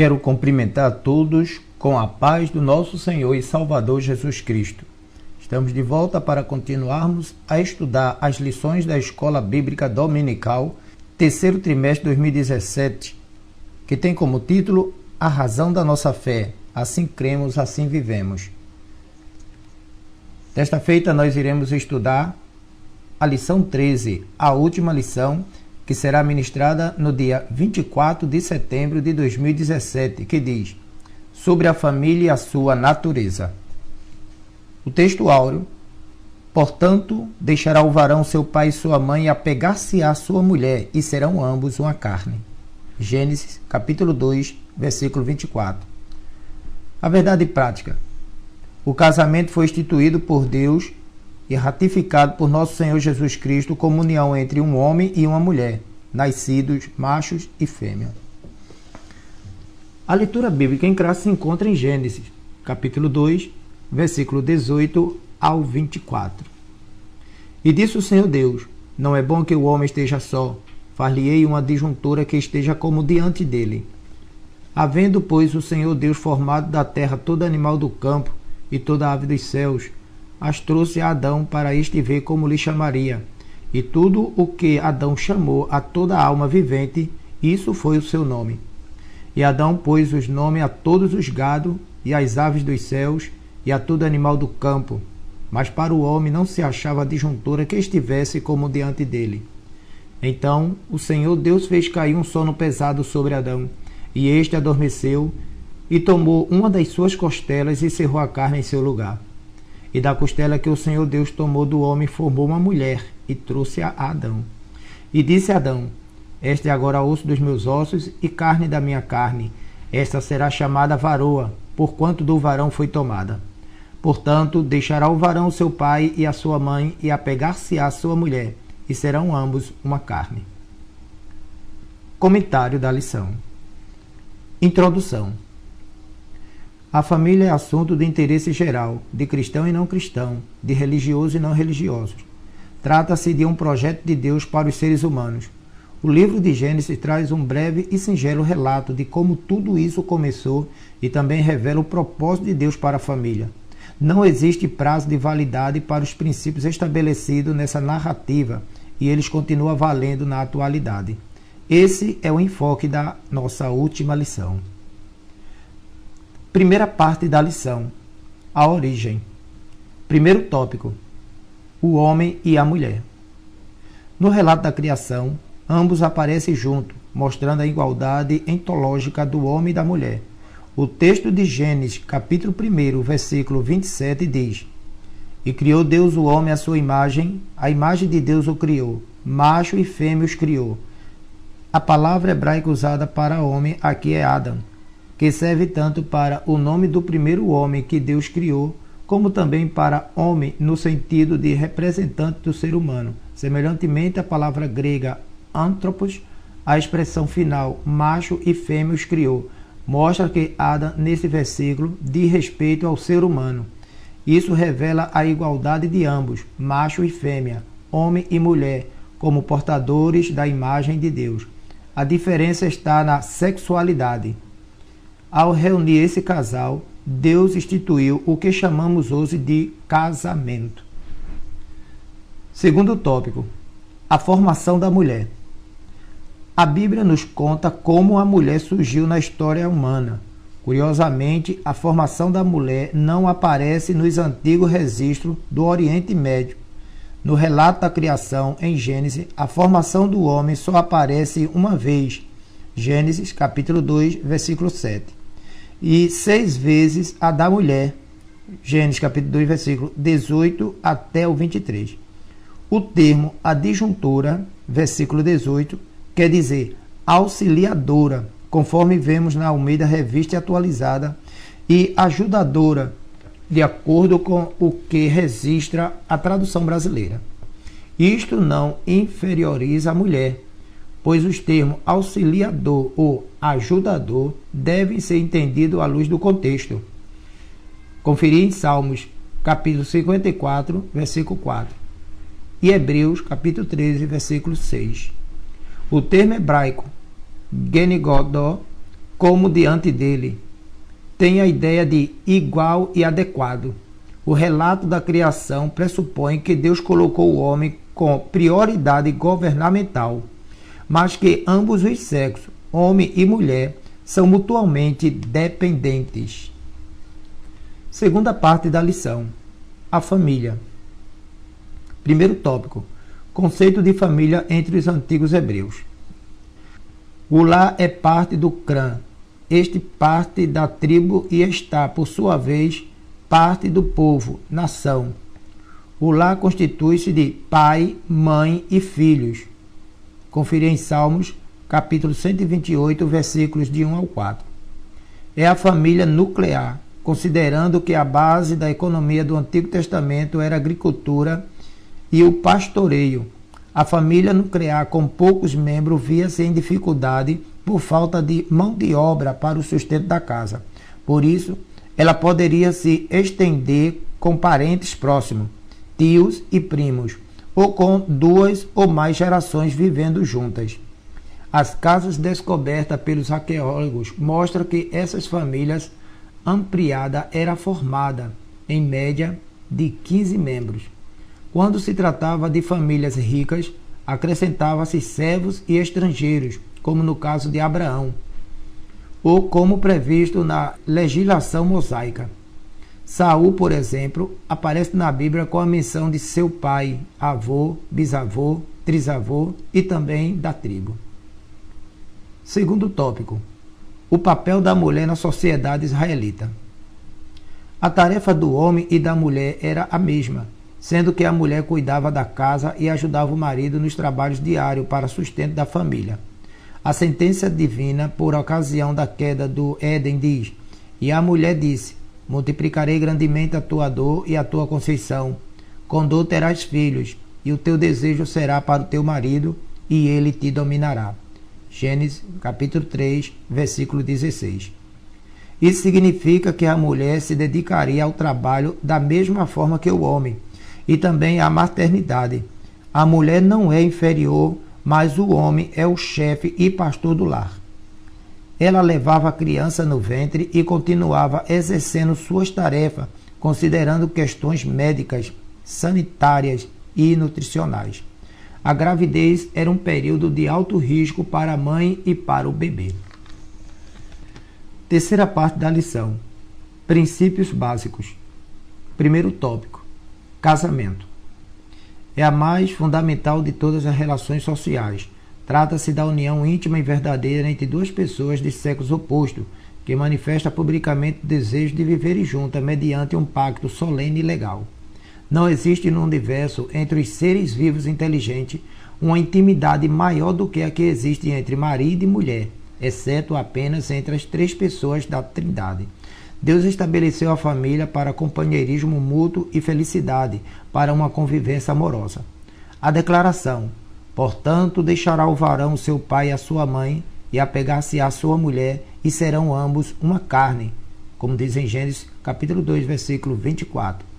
Quero cumprimentar a todos com a paz do nosso Senhor e Salvador Jesus Cristo. Estamos de volta para continuarmos a estudar as lições da Escola Bíblica Dominical, terceiro trimestre de 2017, que tem como título A Razão da Nossa Fé. Assim cremos, assim vivemos. Desta feita, nós iremos estudar a lição 13, a última lição, que será ministrada no dia 24 de setembro de 2017, que diz sobre a família e a sua natureza. O texto áureo: portanto, deixará o varão seu pai e sua mãe e apegar-se-á à sua mulher, e serão ambos uma carne. Gênesis, capítulo 2, versículo 24. A verdade prática: o casamento foi instituído por Deus e ratificado por nosso Senhor Jesus Cristo como união entre um homem e uma mulher, nascidos machos e fêmea. A leitura bíblica em classe se encontra em Gênesis, capítulo 2, versículo 18 ao 24. E disse o Senhor Deus: não é bom que o homem esteja só, far-lhe-ei uma adjuntora que esteja como diante dele. Havendo, pois, o Senhor Deus formado da terra todo animal do campo e toda ave dos céus, as trouxe a Adão para este ver como lhe chamaria. E tudo o que Adão chamou a toda alma vivente, isso foi o seu nome. E Adão pôs os nomes a todos os gado e às aves dos céus e a todo animal do campo. Mas para o homem não se achava adjuntora que estivesse como diante dele. Então o Senhor Deus fez cair um sono pesado sobre Adão, e este adormeceu, e tomou uma das suas costelas e cerrou a carne em seu lugar. E da costela que o Senhor Deus tomou do homem, formou uma mulher, e trouxe-a a Adão. E disse a Adão: este é agora osso dos meus ossos e carne da minha carne. Esta será chamada varoa, porquanto do varão foi tomada. Portanto, deixará o varão seu pai e a sua mãe, e apegar-se-á à sua mulher, e serão ambos uma carne. Comentário da lição. Introdução. A família é assunto de interesse geral, de cristão e não cristão, de religioso e não religiosos. Trata-se de um projeto de Deus para os seres humanos. O livro de Gênesis traz um breve e singelo relato de como tudo isso começou e também revela o propósito de Deus para a família. Não existe prazo de validade para os princípios estabelecidos nessa narrativa e eles continuam valendo na atualidade. Esse é o enfoque da nossa última lição. Primeira parte da lição: a origem. Primeiro tópico: o homem e a mulher. No relato da criação, ambos aparecem juntos, mostrando a igualdade ontológica do homem e da mulher. O texto de Gênesis, capítulo 1, versículo 27, diz: e criou Deus o homem à sua imagem, a imagem de Deus o criou, macho e fêmea os criou. A palavra hebraica usada para homem aqui é Adam, que serve tanto para o nome do primeiro homem que Deus criou, como também para homem no sentido de representante do ser humano. Semelhantemente, a palavra grega anthropos, a expressão final macho e fêmea os criou, mostra que Adam, nesse versículo, diz respeito ao ser humano. Isso revela a igualdade de ambos, macho e fêmea, homem e mulher, como portadores da imagem de Deus. A diferença está na sexualidade. Ao reunir esse casal, Deus instituiu o que chamamos hoje de casamento. Segundo tópico: a formação da mulher. A Bíblia nos conta como a mulher surgiu na história humana. Curiosamente, a formação da mulher não aparece nos antigos registros do Oriente Médio. No relato da criação, em Gênesis, a formação do homem só aparece uma vez. Gênesis, capítulo 2, versículo 7. E 6 vezes a da mulher. Gênesis, capítulo 2, versículo 18 até o 23. O termo adjuntora, versículo 18, quer dizer auxiliadora, conforme vemos na Almeida Revista Atualizada, e ajudadora, de acordo com o que registra a tradução brasileira. Isto não inferioriza a mulher, pois os termos auxiliador ou ajudador devem ser entendidos à luz do contexto. Conferir em Salmos, capítulo 54, versículo 4, e Hebreus, capítulo 13, versículo 6. O termo hebraico Genigodó como diante dele. Tem a ideia de igual e adequado. O relato da criação pressupõe que Deus colocou o homem com prioridade governamental, mas que ambos os sexos, homem e mulher, são mutuamente dependentes. Segunda parte da lição: a família. Primeiro tópico: conceito de família entre os antigos hebreus. O lar é parte do clã, este parte da tribo e está, por sua vez, parte do povo, nação. O lar constitui-se de pai, mãe e filhos. Conferir em Salmos, capítulo 128, versículos de 1 ao 4. É a família nuclear, considerando que a base da economia do Antigo Testamento era a agricultura e o pastoreio. A família nuclear com poucos membros via-se em dificuldade por falta de mão de obra para o sustento da casa. Por isso, ela poderia se estender com parentes próximos, tios e primos, ou com 2 ou mais gerações vivendo juntas. As casas descobertas pelos arqueólogos mostram que essas famílias ampliada era formada, em média, de 15 membros. Quando se tratava de famílias ricas, acrescentava-se servos e estrangeiros, como no caso de Abraão, ou como previsto na legislação mosaica. Saul, por exemplo, aparece na Bíblia com a menção de seu pai, avô, bisavô, trisavô e também da tribo. Segundo tópico: o papel da mulher na sociedade israelita. A tarefa do homem e da mulher era a mesma, sendo que a mulher cuidava da casa e ajudava o marido nos trabalhos diários para sustento da família. A sentença divina, por ocasião da queda do Éden, diz: e a mulher disse: multiplicarei grandemente a tua dor e a tua conceição. Com dor terás filhos, e o teu desejo será para o teu marido, e ele te dominará. Gênesis, capítulo 3, versículo 16. Isso significa que a mulher se dedicaria ao trabalho da mesma forma que o homem, e também à maternidade. A mulher não é inferior, mas o homem é o chefe e pastor do lar. Ela levava a criança no ventre e continuava exercendo suas tarefas, considerando questões médicas, sanitárias e nutricionais. A gravidez era um período de alto risco para a mãe e para o bebê. Terceira parte da lição: princípios básicos. Primeiro tópico: casamento. É a mais fundamental de todas as relações sociais. Trata-se da união íntima e verdadeira entre duas pessoas de sexos opostos, que manifesta publicamente o desejo de viverem juntas mediante um pacto solene e legal. Não existe no universo, entre os seres vivos inteligentes, uma intimidade maior do que a que existe entre marido e mulher, exceto apenas entre as 3 pessoas da Trindade. Deus estabeleceu a família para companheirismo mútuo e felicidade, para uma convivência amorosa. A declaração: portanto, deixará o varão seu pai e a sua mãe, e apegar-se à sua mulher, e serão ambos uma carne, como diz em Gênesis capítulo 2, versículo 24.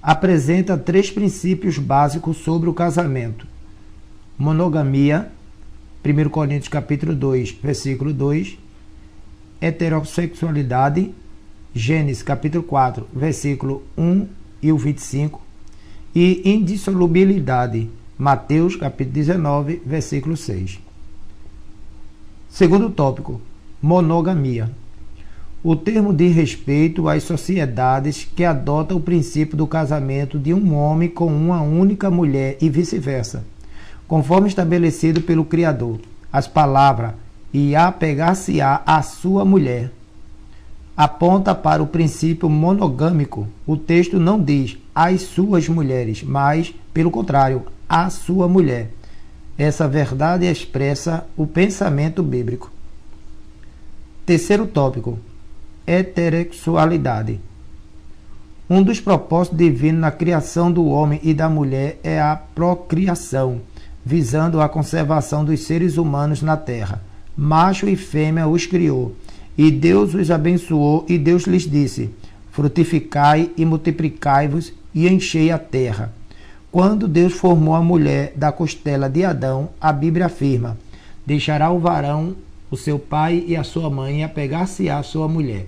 Apresenta 3 princípios básicos sobre o casamento: monogamia, 1 Coríntios capítulo 2, versículo 2, heterossexualidade, Gênesis capítulo 4, versículo 1 e o 25, e indissolubilidade, Mateus capítulo 19, versículo 6. Segundo tópico: monogamia. O termo diz respeito às sociedades que adotam o princípio do casamento de um homem com uma única mulher e vice-versa, conforme estabelecido pelo Criador. As palavras "e apegar-se-á à sua mulher" aponta para o princípio monogâmico. O texto não diz "às suas mulheres", mas, pelo contrário, "à sua mulher". Essa verdade expressa o pensamento bíblico. Terceiro tópico: heterossexualidade. Um dos propósitos divinos na criação do homem e da mulher é a procriação, visando a conservação dos seres humanos na terra. Macho e fêmea os criou, e Deus os abençoou, e Deus lhes disse: frutificai e multiplicai-vos e enchei a terra. Quando Deus formou a mulher da costela de Adão, a Bíblia afirma: deixará o varão o seu pai e a sua mãe e apegar-se à sua mulher.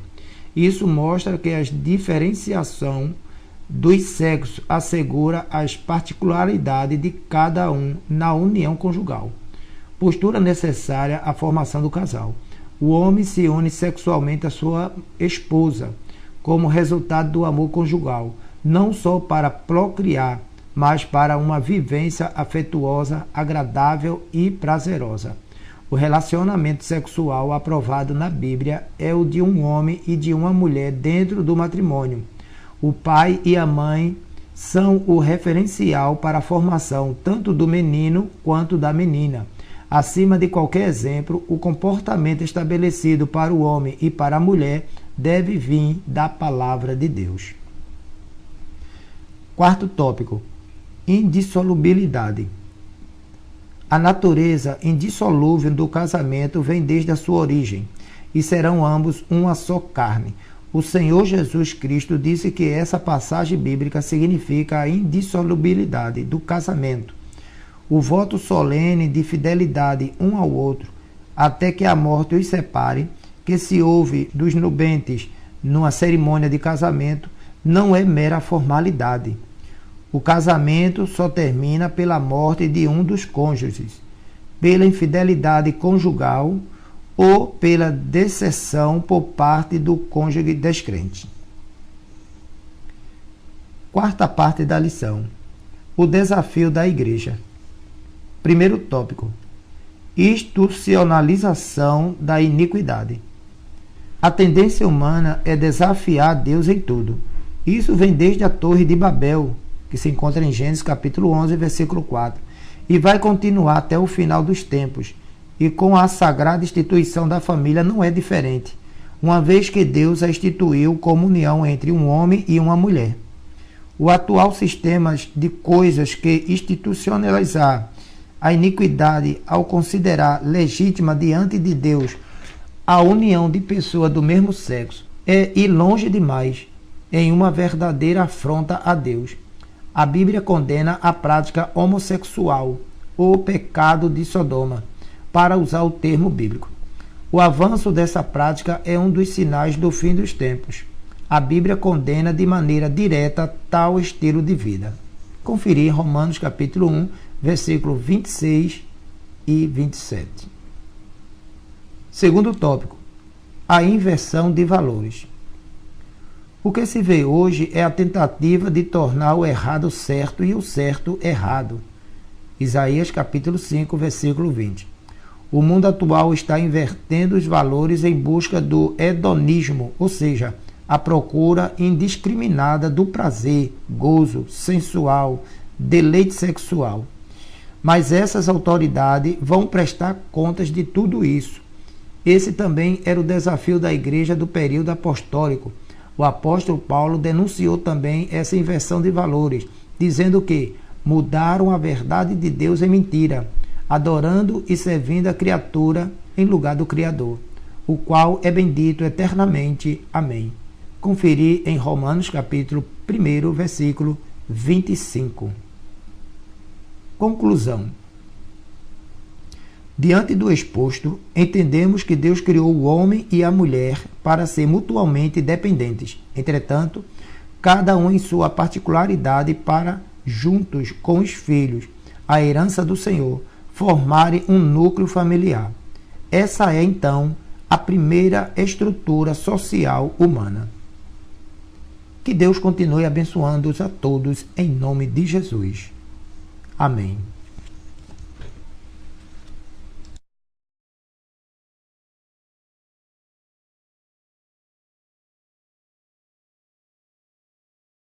Isso mostra que a diferenciação dos sexos assegura as particularidades de cada um na união conjugal. Postura necessária à formação do casal. O homem se une sexualmente à sua esposa, como resultado do amor conjugal, não só para procriar, mas para uma vivência afetuosa, agradável e prazerosa. O relacionamento sexual aprovado na Bíblia é o de um homem e de uma mulher dentro do matrimônio. O pai e a mãe são o referencial para a formação tanto do menino quanto da menina. Acima de qualquer exemplo, o comportamento estabelecido para o homem e para a mulher deve vir da palavra de Deus. Quarto tópico: indissolubilidade. A natureza indissolúvel do casamento vem desde a sua origem, e serão ambos uma só carne. O Senhor Jesus Cristo disse que essa passagem bíblica significa a indissolubilidade do casamento, o voto solene de fidelidade um ao outro, até que a morte os separe, que se ouve dos nubentes numa cerimônia de casamento, não é mera formalidade. O casamento só termina pela morte de um dos cônjuges, pela infidelidade conjugal ou pela deserção por parte do cônjuge descrente. Quarta parte da lição: o desafio da igreja. Primeiro tópico: institucionalização da iniquidade. A tendência humana é desafiar Deus em tudo. Isso vem desde a Torre de Babel, que se encontra em Gênesis capítulo 11, versículo 4, e vai continuar até o final dos tempos. E com a sagrada instituição da família não é diferente, uma vez que Deus a instituiu como união entre um homem e uma mulher. O atual sistema de coisas que institucionalizar a iniquidade ao considerar legítima diante de Deus a união de pessoas do mesmo sexo é ir longe demais em uma verdadeira afronta a Deus. A Bíblia condena a prática homossexual, ou pecado de Sodoma, para usar o termo bíblico. O avanço dessa prática é um dos sinais do fim dos tempos. A Bíblia condena de maneira direta tal estilo de vida. Conferir Romanos capítulo 1, versículo 26 e 27. Segundo tópico: a inversão de valores. O que se vê hoje é a tentativa de tornar o errado certo e o certo errado. Isaías capítulo 5, versículo 20. O mundo atual está invertendo os valores em busca do hedonismo, ou seja, a procura indiscriminada do prazer, gozo, sensual, deleite sexual. Mas essas autoridades vão prestar contas de tudo isso. Esse também era o desafio da igreja do período apostólico. O apóstolo Paulo denunciou também essa inversão de valores, dizendo que mudaram a verdade de Deus em mentira, adorando e servindo a criatura em lugar do Criador, o qual é bendito eternamente. Amém. Conferir em Romanos capítulo 1, versículo 25. Conclusão. Diante do exposto, entendemos que Deus criou o homem e a mulher para ser mutuamente dependentes. Entretanto, cada um em sua particularidade para, juntos com os filhos, a herança do Senhor, formarem um núcleo familiar. Essa é, então, a primeira estrutura social humana. Que Deus continue abençoando-os a todos em nome de Jesus. Amém.